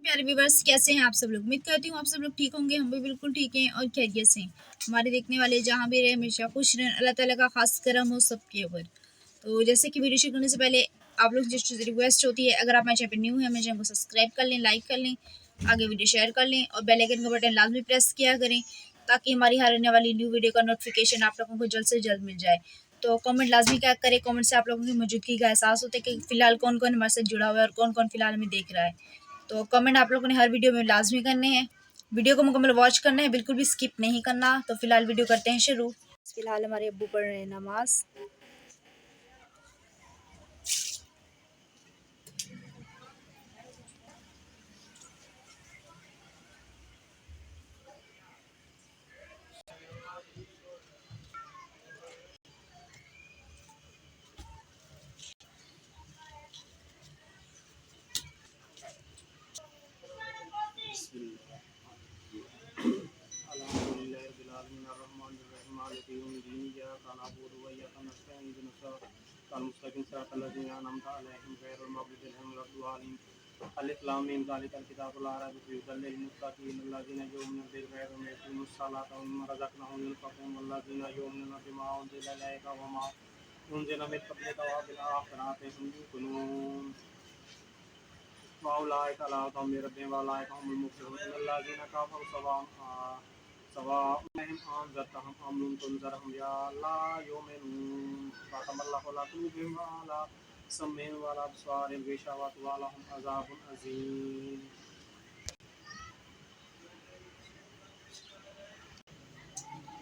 प्यारे व्यूवर्स, कैसे हैं आप सब लोग। उम्मीद करती हूँ आप सब लोग ठीक होंगे। हम भी बिल्कुल ठीक हैं और खैरियत से हैं। हमारे देखने वाले जहाँ भी रहे हमेशा खुश रहें। अल्लाह ताला का खास करम हो सबके ऊपर। तो जैसे कि वीडियो शुरू करने से पहले आप लोग जिस रिक्वेस्ट होती है, अगर आप मेरे चैनल पर न्यू है मेरे चैनल को सब्सक्राइब कर लें, लाइक कर लें, आगे वीडियो शेयर कर लें और बेल आइकन का बटन लाजमी प्रेस किया करें ताकि हमारी हर आने वाली न्यू वीडियो का नोटिफिकेशन आप लोगों को जल्द से जल्द मिल जाए। तो कमेंट लाजमी क्या करें, कमेंट से आप लोगों की मौजूदगी का एहसास होता है कि फ़िलहाल कौन कौन हमारे साथ जुड़ा हुआ है और कौन कौन फ़िलहाल हमें देख रहा है। तो कमेंट आप लोगों ने हर वीडियो में लाजमी करने हैं। वीडियो को मुकम्मल वॉच करना है, बिल्कुल भी स्किप नहीं करना। तो फिलहाल वीडियो करते हैं शुरू। फिलहाल हमारे अब्बू पढ़ रहे हैं नमाज।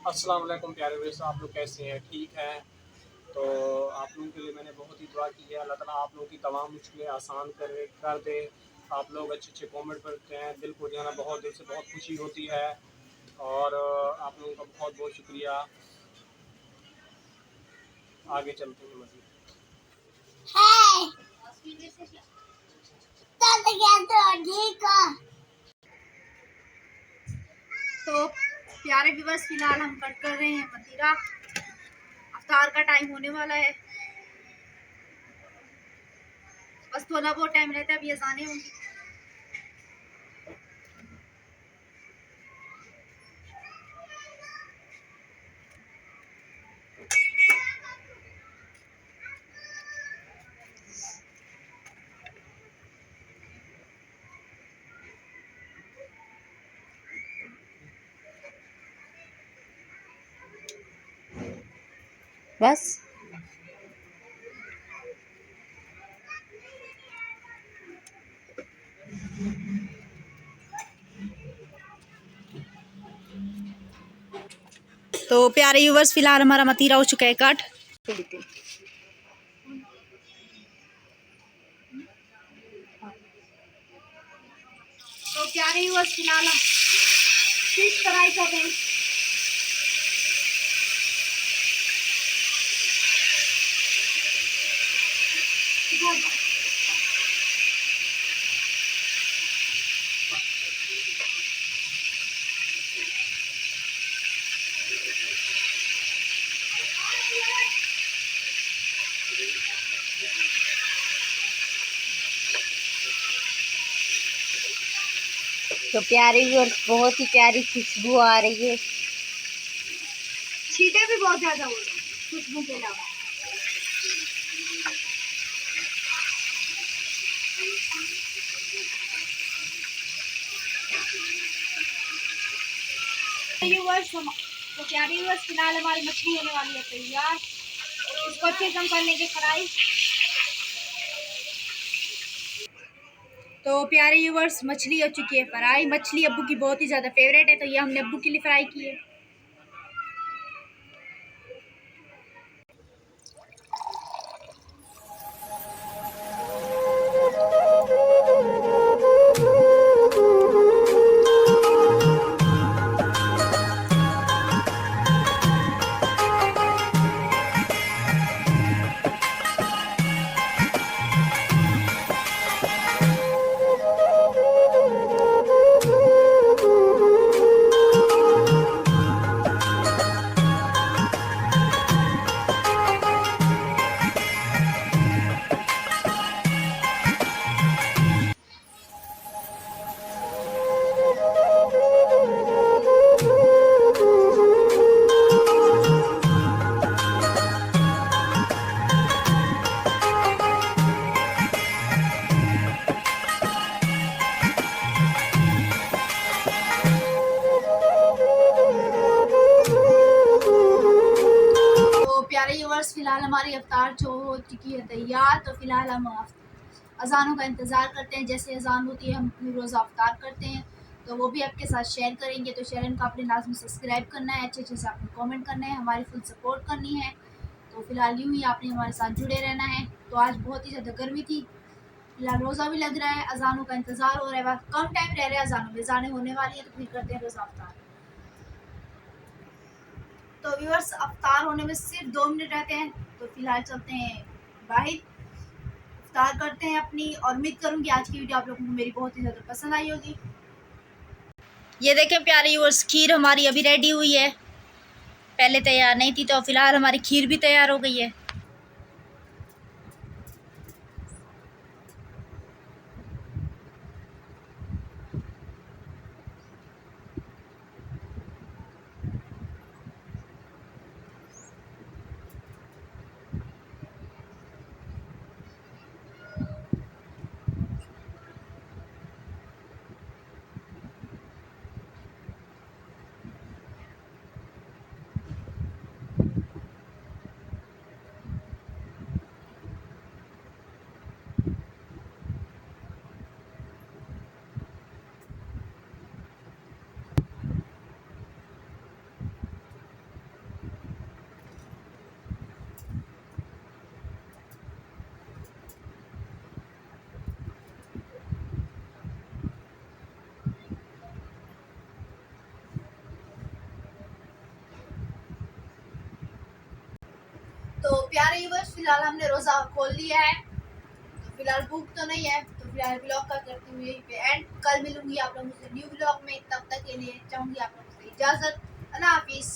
अस्सलाम वालेकुम प्यारे व्यूअर्स, आप लोग कैसे हैं? ठीक हैं? तो आप लोगों के लिए मैंने बहुत ही दुआ की है। अल्लाह ताला आप लोगों की तमाम मुश्किलें आसान कर दे। आप लोग अच्छे अच्छे कमेंट करते हैं, दिल को जो है ना बहुत दिल से बहुत खुशी होती है और आप लोगों का बहुत बहुत शुक्रिया। आगे चलते हैं मज़ीद। तो प्यारे व्यूवर्स, फिलहाल हम कट कर रहे हैं मतीरा। अफ्तार का टाइम होने वाला है, बस थोड़ा बहुत टाइम रहता है, अभी अज़ानें होंगी। बस तो प्यारे व्यूवर्स, फिलहाल हमारा मतीरा हो चुका है कट। तो प्यारे व्यूवर्स, फिलहाल हम फिश फ्राई कर रहे हैं। तो प्यारी और बहुत ही प्यारी खुशबू आ रही है। छींटे भी बहुत ज्यादा हो रहे हैं खुशबू के अलावा। तो प्यारे व्यूअर्स, फिलहाल हमारी मछली होने वाली है तैयार। इसको अच्छे से हम कर लेंगे फ्राई। तो प्यारे व्यूअर्स, मछली हो चुकी है फ्राई। मछली अब्बू की बहुत ही ज़्यादा फेवरेट है, तो ये हमने अब्बू के लिए फ्राई की है। फ़िलहाल हमारी अफ्तार जो हो चुकी है तैयार, तो फ़िलहाल हम अज़ानों का इंतज़ार करते हैं। जैसे अज़ान होती है हम रोज़ा अफ्तार करते हैं, तो वो भी आपके साथ शेयर करेंगे। तो चैनल को आपने लाज़मी सब्सक्राइब करना है, अच्छे-अच्छे से आपने कमेंट करना है, हमारी फुल सपोर्ट करनी है। तो फ़िलहाल यूँ ही आपने हमारे साथ जुड़े रहना है। तो आज बहुत ही ज़्यादा गर्मी थी, फ़िलहाल रोज़ा भी लग रहा है, अज़ानों का इंतज़ार हो रहा है, बस कम टाइम रह रहा है अज़ानों में, अज़ानें होने वाली हैं, तो फिर करते हैं रोज़ा अफ्तार। तो व्यूअर्स, अफ्तार होने में सिर्फ 2 मिनट रहते हैं, तो फिलहाल चलते हैं बाहर, इफ्तार करते हैं अपनी। और उम्मीद करूँगी आज की वीडियो आप लोगों को मेरी बहुत ही ज़्यादा पसंद आई होगी। ये देखें प्यारे व्यूअर्स, खीर हमारी अभी रेडी हुई है, पहले तैयार नहीं थी, तो फिलहाल हमारी खीर भी तैयार हो गई है। तो प्यारे व्यूअर्स, फिलहाल हमने रोज़ा खोल लिया है, तो फिलहाल भूख तो नहीं है, तो फिलहाल ब्लॉग का करती हूँ यहीं पे एंड। कल मिलूंगी आप लोगों से न्यू ब्लॉग में, तब तक के लिए चाहूँगी आप लोगों से इजाज़त। अल्लाह हाफिज़।